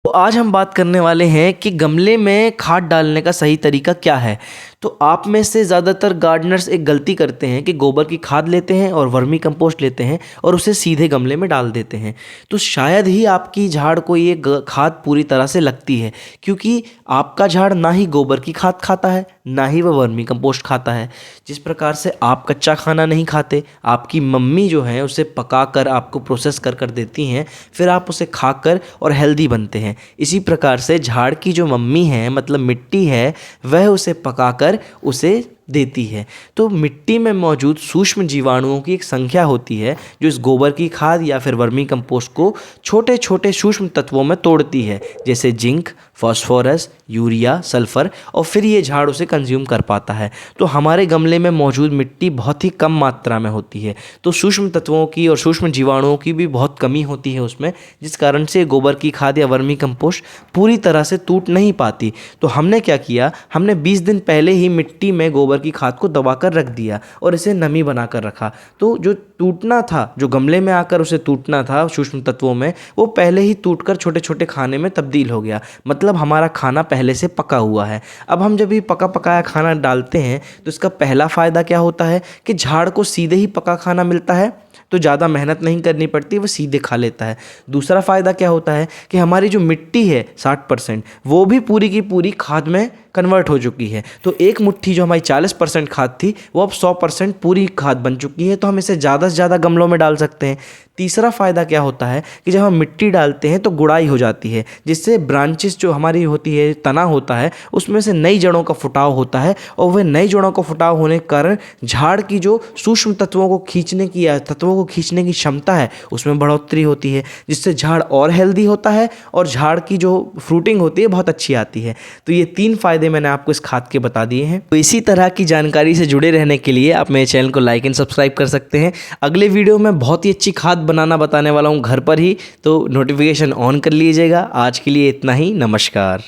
तो आज हम बात करने वाले हैं कि गमले में खाद डालने का सही तरीका क्या है। तो आप में से ज़्यादातर गार्डनर्स एक गलती करते हैं कि गोबर की खाद लेते हैं और वर्मी कंपोस्ट लेते हैं और उसे सीधे गमले में डाल देते हैं। तो शायद ही आपकी झाड़ को ये खाद पूरी तरह से लगती है, क्योंकि आपका झाड़ ना ही गोबर की खाद खाता है, ना ही वह वर्मी कंपोस्ट खाता है। जिस प्रकार से आप कच्चा खाना नहीं खाते, आपकी मम्मी जो है उसे पका कर आपको प्रोसेस कर कर देती हैं, फिर आप उसे खाकर और हेल्दी बनते हैं। इसी प्रकार से झाड़ की जो मम्मी है, मतलब मिट्टी है, वह उसे पकाकर उसे देती है। तो मिट्टी में मौजूद सूक्ष्म जीवाणुओं की एक संख्या होती है जो इस गोबर की खाद या फिर वर्मी कंपोस्ट को छोटे छोटे सूक्ष्म तत्वों में तोड़ती है, जैसे जिंक, फास्फोरस, यूरिया, सल्फर, और फिर ये झाड़ उसे कंज्यूम कर पाता है। तो हमारे गमले में मौजूद मिट्टी बहुत ही कम मात्रा में होती है, तो सूक्ष्म तत्वों की और सूक्ष्म जीवाणुओं की भी बहुत कमी होती है उसमें, जिस कारण से गोबर की खाद या वर्मी कंपोस्ट पूरी तरह से टूट नहीं पाती। तो हमने क्या किया, हमने 20 दिन पहले ही मिट्टी में गोबर की खाद को दबाकर रख दिया और इसे नमी बनाकर रखा। तो जो टूटना था, जो गमले में आकर उसे टूटना था सूक्ष्म तत्वों में, वो पहले ही टूटकर छोटे छोटे खाने में तब्दील हो गया। मतलब हमारा खाना पहले से पका हुआ है। अब हम जब भी पका पकाया खाना डालते हैं तो इसका पहला फ़ायदा क्या होता है कि झाड़ को सीधे ही पका खाना मिलता है, तो ज़्यादा मेहनत नहीं करनी पड़ती, वो सीधे खा लेता है। दूसरा फ़ायदा क्या होता है कि हमारी जो मिट्टी है 60%, वो भी पूरी की पूरी खाद में कन्वर्ट हो चुकी है। तो एक मुट्ठी जो हमारी 40% खाद थी, वो अब 100% पूरी खाद बन चुकी है। तो हम इसे ज़्यादा से ज़्यादा गमलों में डाल सकते हैं। तीसरा फ़ायदा क्या होता है कि जब हम मिट्टी डालते हैं तो गुड़ाई हो जाती है, जिससे ब्रांचेस जो हमारी होती है, तना होता है, उसमें से नई जड़ों का फुटाव होता है, और वह नई जड़ों का फुटाव होने के कारण झाड़ की जो सूक्ष्म तत्वों को खींचने की या तत्वों को खींचने की क्षमता है, उसमें बढ़ोतरी होती है, जिससे झाड़ और हेल्दी होता है और झाड़ की जो फ्रूटिंग होती है बहुत अच्छी आती है। तो ये 3 फ़ायदे मैंने आपको इस खाद के बता दिए हैं। तो इसी तरह की जानकारी से जुड़े रहने के लिए आप मेरे चैनल को लाइक एंड सब्सक्राइब कर सकते हैं। अगले वीडियो में बहुत ही अच्छी खाद बनाना बताने वाला हूँ घर पर ही, तो नोटिफिकेशन ऑन कर लीजिएगा। आज के लिए इतना ही, नमस्कार।